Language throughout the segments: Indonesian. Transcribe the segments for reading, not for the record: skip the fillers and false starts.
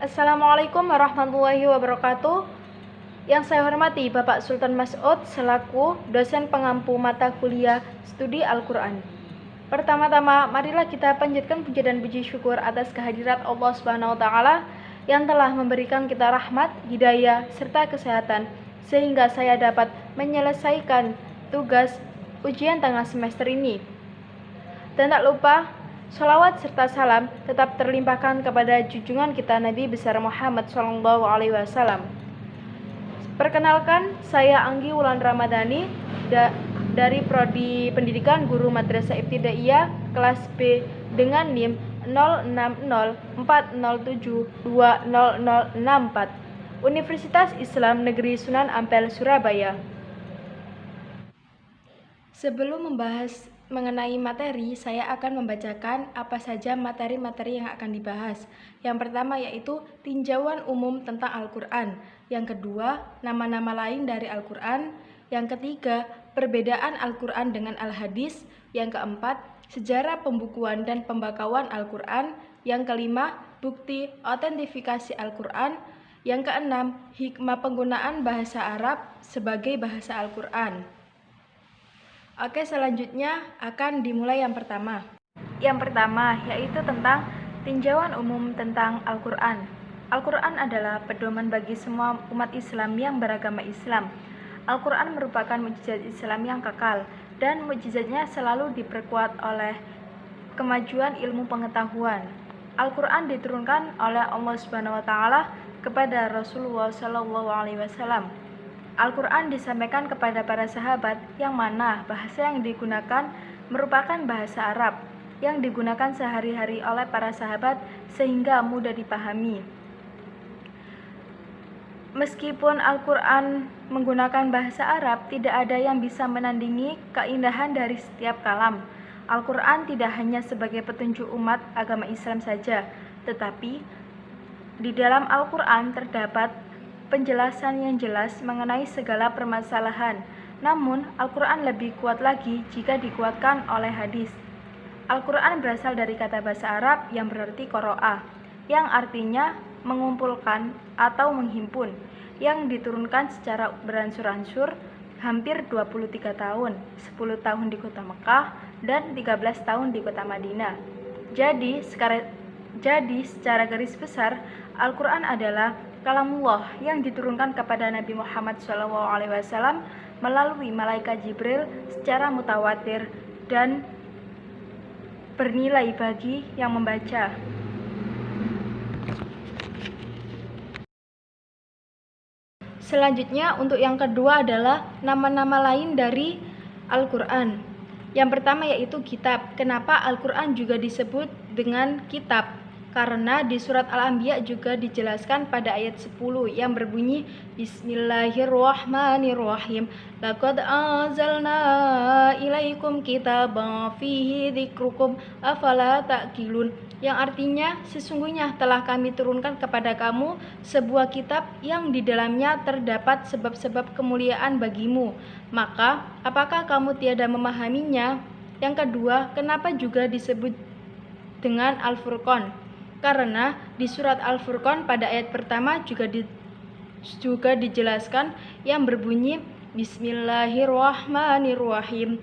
Assalamualaikum warahmatullahi wabarakatuh. Yang saya hormati Bapak Sultan Mas'ud selaku dosen pengampu mata kuliah studi Al-Quran. Pertama-tama, marilah kita panjatkan puja dan puji syukur atas kehadirat Allah Subhanahu wa Ta'ala yang telah memberikan kita rahmat, hidayah, serta kesehatan, sehingga saya dapat menyelesaikan tugas ujian tengah semester ini. Dan tak lupa, sholawat serta salam tetap terlimpahkan kepada junjungan kita Nabi besar Muhammad SAW. Perkenalkan, saya Anggi Wulan Ramadhani dari Prodi Pendidikan Guru Madrasah Ibtidaiyah kelas B dengan NIM 060407200064 Universitas Islam Negeri Sunan Ampel, Surabaya. Sebelum membahas mengenai materi, saya akan membacakan apa saja materi-materi yang akan dibahas. Yang pertama yaitu tinjauan umum tentang Al-Quran. Yang kedua, nama-nama lain dari Al-Quran. Yang ketiga, perbedaan Al-Quran dengan Al-Hadis. Yang keempat, sejarah pembukuan dan pembakauan Al-Quran. Yang kelima, bukti autentifikasi Al-Quran. Yang keenam, hikmah penggunaan bahasa Arab sebagai bahasa Al-Quran. Oke, selanjutnya akan dimulai yang pertama. Yang pertama yaitu tentang tinjauan umum tentang Al-Quran. Al-Quran adalah pedoman bagi semua umat Islam yang beragama Islam. Al-Quran merupakan mukjizat Islam yang kekal, dan mukjizatnya selalu diperkuat oleh kemajuan ilmu pengetahuan. Al-Quran diturunkan oleh Allah Subhanahu wa Ta'ala kepada Rasulullah SAW. Al-Quran disampaikan kepada para sahabat yang mana bahasa yang digunakan merupakan bahasa Arab yang digunakan sehari-hari oleh para sahabat sehingga mudah dipahami. Meskipun Al-Quran menggunakan bahasa Arab, tidak ada yang bisa menandingi keindahan dari setiap kalam. Al-Quran tidak hanya sebagai petunjuk umat agama Islam saja, tetapi di dalam Al-Quran terdapat penjelasan yang jelas mengenai segala permasalahan. Namun, Al-Quran lebih kuat lagi jika dikuatkan oleh hadis. Al-Quran berasal dari kata bahasa Arab yang berarti qoro'ah, yang artinya mengumpulkan atau menghimpun, yang diturunkan secara beransur-ansur hampir 23 tahun, 10 tahun di kota Mekah dan 13 tahun di kota Madinah. Jadi secara garis besar, Al-Quran adalah kalamullah yang diturunkan kepada Nabi Muhammad SAW melalui malaikat Jibril secara mutawatir dan bernilai bagi yang membaca. Selanjutnya untuk yang kedua adalah nama-nama lain dari Al-Quran. Yang pertama yaitu kitab. Kenapa Al-Quran juga disebut dengan kitab? Karena di surat Al-Anbiya juga dijelaskan pada ayat 10 yang berbunyi Bismillahirrahmanirrahim. Laqad anzalna ilaikum kitaban fihi dzikrukum afala ta'qilun. Yang artinya sesungguhnya telah kami turunkan kepada kamu sebuah kitab yang di dalamnya terdapat sebab-sebab kemuliaan bagimu. Maka apakah kamu tiada memahaminya? Yang kedua, kenapa juga disebut dengan Al-Furqan? Karena di surat Al-Furqan pada ayat pertama juga dijelaskan yang berbunyi Bismillahirrahmanirrahim.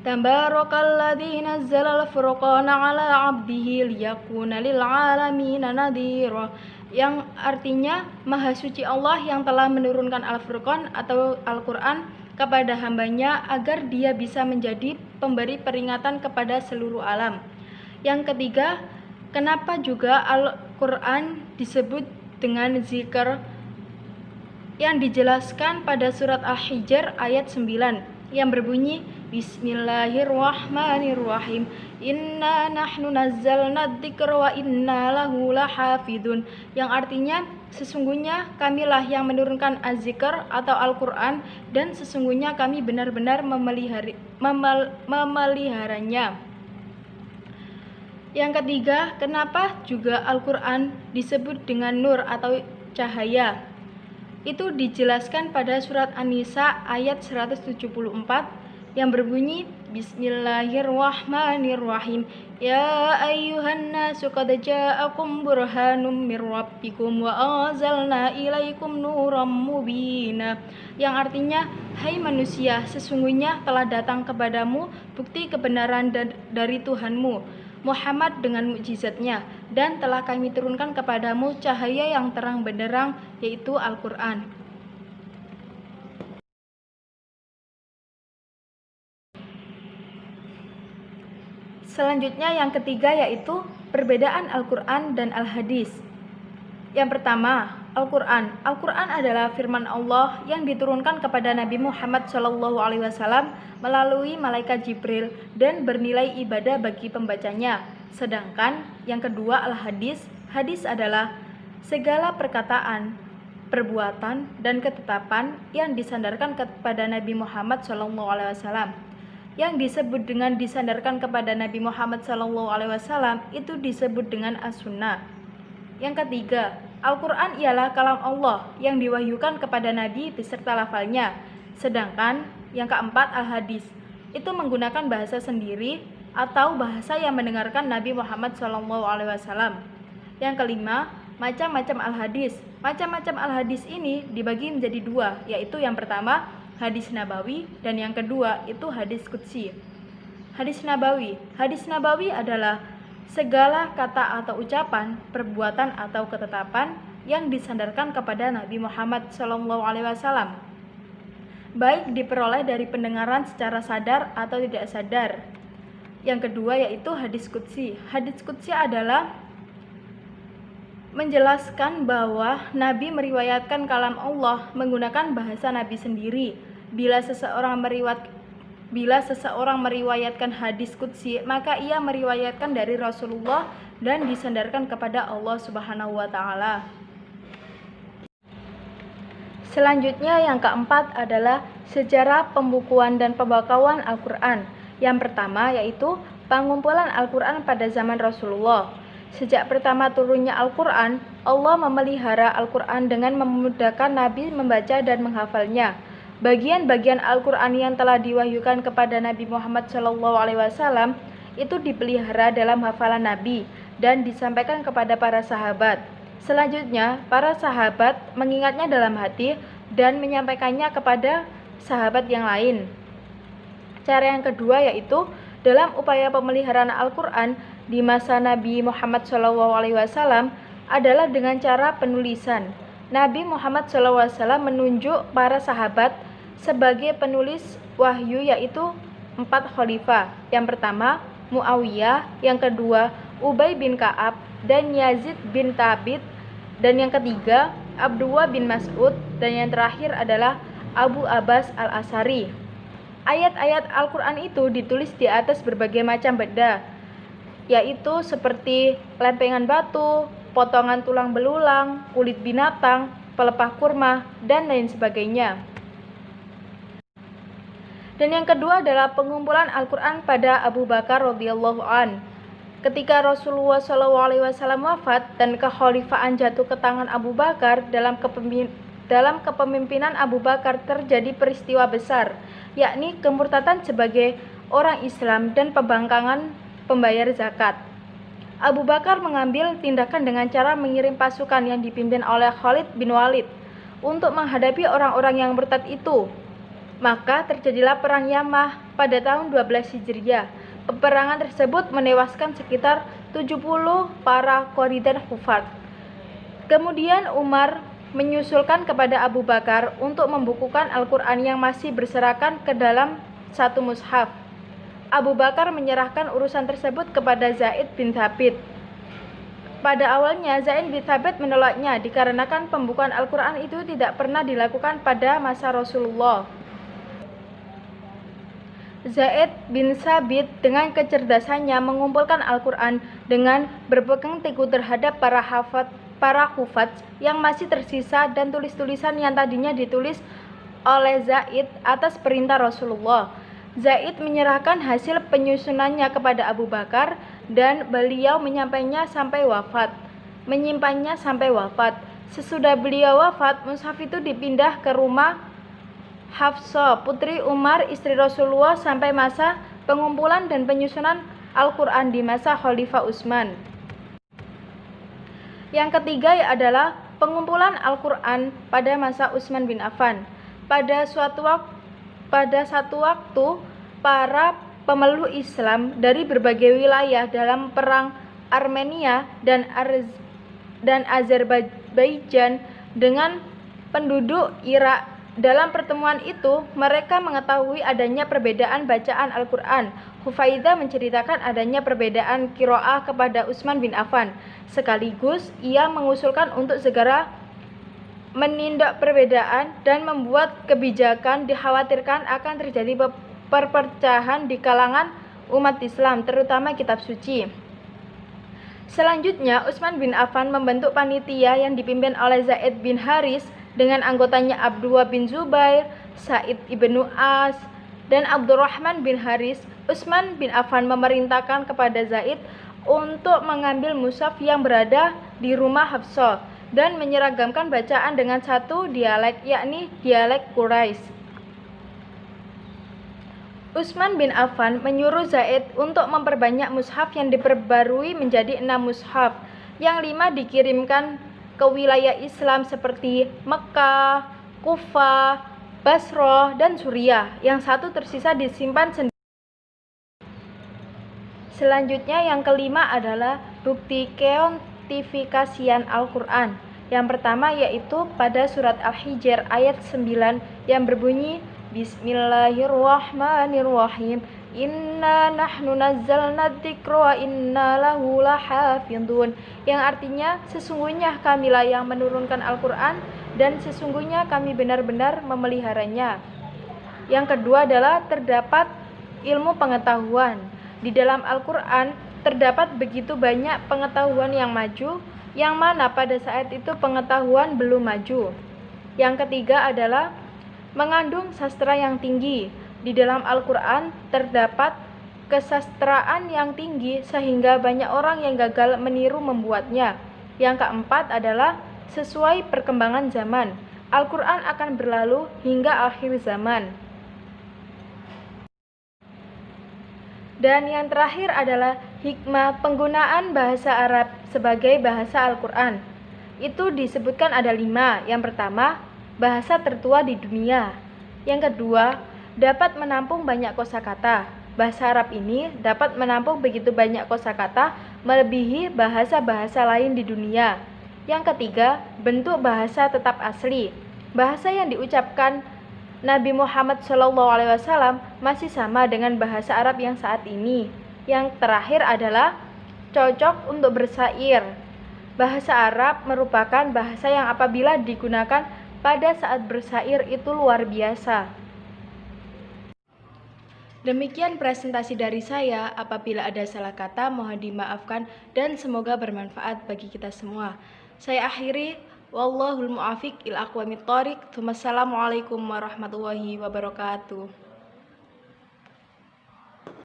Tabarakalladzi nazzala al-furqana 'ala 'abdihi liyakuna lil 'alamina nadhira. Yang artinya Maha Suci Allah yang telah menurunkan Al-Furqan atau Al-Quran kepada hambanya agar dia bisa menjadi pemberi peringatan kepada seluruh alam. Yang ketiga, kenapa juga Al-Quran disebut dengan zikr? Yang dijelaskan pada surat Al-Hijr ayat 9 yang berbunyi Bismillahirrahmanirrahim. Inna nahnu nazzalna dzikra wa inna lahu lahafidun. Yang artinya sesungguhnya kamilah yang menurunkan az-zikr atau Al-Quran dan sesungguhnya kami benar-benar memeliharanya. Yang ketiga, kenapa juga Al-Quran disebut dengan nur atau cahaya? Itu dijelaskan pada surat An-Nisa ayat 174 yang berbunyi Bismillahirrahmanirrahim. Ya ayyuhan nasu qad ja'akum burhanum mir rabbikum wa anzalna ilaikum nuram mubina. Yang artinya, hai manusia, sesungguhnya telah datang kepadamu bukti kebenaran dari Tuhanmu, Muhammad dengan mukjizatnya, dan telah kami turunkan kepadamu cahaya yang terang benderang, yaitu Al-Quran. Selanjutnya yang ketiga yaitu perbedaan Al-Quran dan Al-Hadis. Yang pertama, Al-Quran. Al-Quran adalah firman Allah yang diturunkan kepada Nabi Muhammad SAW melalui malaikat Jibril dan bernilai ibadah bagi pembacanya. Sedangkan yang kedua Al-Hadis. Hadis adalah segala perkataan, perbuatan, dan ketetapan yang disandarkan kepada Nabi Muhammad SAW. Yang disebut dengan disandarkan kepada Nabi Muhammad SAW itu disebut dengan as-sunnah. Yang ketiga, Al-Quran ialah kalam Allah yang diwahyukan kepada Nabi beserta lafalnya. Sedangkan yang keempat, Al-Hadis itu menggunakan bahasa sendiri atau bahasa yang mendengarkan Nabi Muhammad SAW. Yang kelima, macam-macam Al-Hadis. Macam-macam Al-Hadis ini dibagi menjadi dua, yaitu yang pertama hadis nabawi dan yang kedua itu hadis qudsi. Hadis nabawi adalah segala kata atau ucapan, perbuatan atau ketetapan yang disandarkan kepada Nabi Muhammad SAW, baik diperoleh dari pendengaran secara sadar atau tidak sadar. Yang kedua yaitu hadis qudsi. Hadis qudsi adalah menjelaskan bahwa Nabi meriwayatkan kalam Allah menggunakan bahasa Nabi sendiri. Bila seseorang meriwayatkan hadis qudsi, maka ia meriwayatkan dari Rasulullah dan disandarkan kepada Allah Subhanahu wa taala. Selanjutnya yang keempat adalah sejarah pembukuan dan pembakawan Al-Quran. Yang pertama yaitu pengumpulan Al-Quran pada zaman Rasulullah. Sejak pertama turunnya Al-Quran, Allah memelihara Al-Quran dengan memudahkan Nabi membaca dan menghafalnya. Bagian-bagian Al-Quran yang telah diwahyukan kepada Nabi Muhammad SAW itu dipelihara dalam hafalan Nabi dan disampaikan kepada para sahabat. Selanjutnya, para sahabat mengingatnya dalam hati dan menyampaikannya kepada sahabat yang lain. Cara yang kedua yaitu dalam upaya pemeliharaan Al-Quran di masa Nabi Muhammad SAW adalah dengan cara penulisan. Nabi Muhammad SAW menunjuk para sahabat sebagai penulis wahyu yaitu 4 khalifah. Yang pertama Muawiyah, yang kedua Ubay bin Ka'ab dan Yazid bin Thabit, dan yang ketiga Abdullah bin Mas'ud, dan yang terakhir adalah Abu Abbas al-Asari. Ayat-ayat Al-Quran itu ditulis di atas berbagai macam benda, yaitu seperti lempengan batu, potongan tulang belulang, kulit binatang, pelepah kurma, dan lain sebagainya. Dan yang kedua adalah pengumpulan Al-Quran pada Abu Bakar radhiyallahu an. Ketika Rasulullah SAW wafat dan kekhalifaan jatuh ke tangan Abu Bakar, dalam kepemimpinan Abu Bakar terjadi peristiwa besar, yakni kemurtadan sebagai orang Islam dan pembangkangan pembayar zakat. Abu Bakar mengambil tindakan dengan cara mengirim pasukan yang dipimpin oleh Khalid bin Walid untuk menghadapi orang-orang yang murtad itu. Maka terjadilah perang Yamah pada tahun 12 Hijriah. Peperangan tersebut menewaskan sekitar 70 para qori dan hufaz. Kemudian Umar menyusulkan kepada Abu Bakar untuk membukukan Al-Quran yang masih berserakan ke dalam satu mushaf. Abu Bakar menyerahkan urusan tersebut kepada Zaid bin Thabit. Pada awalnya Zaid bin Thabit menolaknya dikarenakan pembukuan Al-Quran itu tidak pernah dilakukan pada masa Rasulullah. Zaid bin Thabit dengan kecerdasannya mengumpulkan Al-Quran dengan berpegang teguh terhadap para hufaz yang masih tersisa dan tulis-tulisan yang tadinya ditulis oleh Zaid atas perintah Rasulullah. Zaid menyerahkan hasil penyusunannya kepada Abu Bakar dan beliau menyimpannya sampai wafat. Sesudah beliau wafat, mushaf itu dipindah ke rumah Hafsah, putri Umar, istri Rasulullah, sampai masa pengumpulan dan penyusunan Al-Quran di masa Khalifah Utsman. Yang ketiga adalah pengumpulan Al-Quran pada masa Utsman bin Affan. Pada satu waktu, para pemeluk Islam dari berbagai wilayah dalam perang Armenia dan Azerbaijan dengan penduduk Irak. Dalam pertemuan itu, mereka mengetahui adanya perbedaan bacaan Al-Quran. Hufaidah menceritakan adanya perbedaan qiraah kepada Utsman bin Affan. Sekaligus, ia mengusulkan untuk segera menindak perbedaan dan membuat kebijakan. Dikhawatirkan akan terjadi perpecahan di kalangan umat Islam, terutama kitab suci. Selanjutnya, Utsman bin Affan membentuk panitia yang dipimpin oleh Zaid bin Haris dengan anggotanya Abdullah bin Zubair, Sa'id ibnu As, dan Abdurrahman bin Haris. Utsman bin Affan memerintahkan kepada Zaid untuk mengambil mushaf yang berada di rumah Hafsah dan menyeragamkan bacaan dengan satu dialek, yakni dialek Quraisy. Utsman bin Affan menyuruh Zaid untuk memperbanyak mushaf yang diperbarui menjadi 6 mushaf. Yang 5 dikirimkan ke wilayah Islam seperti Mekah, Kufah, Basrah, dan Suriah. Yang 1 tersisa disimpan sendiri. Selanjutnya yang kelima adalah bukti keontifikasian Al-Quran. Yang pertama yaitu pada surat Al-Hijr ayat 9 yang berbunyi Bismillahirrahmanirrahim. Inna nahnu nazzalna dzikra wa inna lahu lahafidun, yang artinya sesungguhnya kamilah yang menurunkan Al-Quran dan sesungguhnya kami benar-benar memeliharanya. Yang kedua adalah terdapat ilmu pengetahuan. Di dalam Al-Quran terdapat begitu banyak pengetahuan yang maju, yang mana pada saat itu pengetahuan belum maju. Yang ketiga adalah mengandung sastra yang tinggi. Di dalam Al-Quran terdapat kesastraan yang tinggi sehingga banyak orang yang gagal meniru membuatnya. Yang keempat adalah sesuai perkembangan zaman. Al-Quran akan berlalu hingga akhir zaman. Dan yang terakhir adalah hikmah penggunaan bahasa Arab sebagai bahasa Al-Quran. Itu disebutkan ada 5. Yang pertama, bahasa tertua di dunia. Yang kedua, dapat menampung banyak kosakata. Bahasa Arab ini dapat menampung begitu banyak kosakata melebihi bahasa-bahasa lain di dunia. Yang ketiga, bentuk bahasa tetap asli. Bahasa yang diucapkan Nabi Muhammad SAW masih sama dengan bahasa Arab yang saat ini. Yang terakhir adalah cocok untuk bersair. Bahasa Arab merupakan bahasa yang apabila digunakan pada saat bersair itu luar biasa. Demikian presentasi dari saya. Apabila ada salah kata, mohon dimaafkan dan semoga bermanfaat bagi kita semua. Saya akhiri, wallahul mu'afiq ila aqwamit thoriq. Wassalamualaikum warahmatullahi wabarakatuh.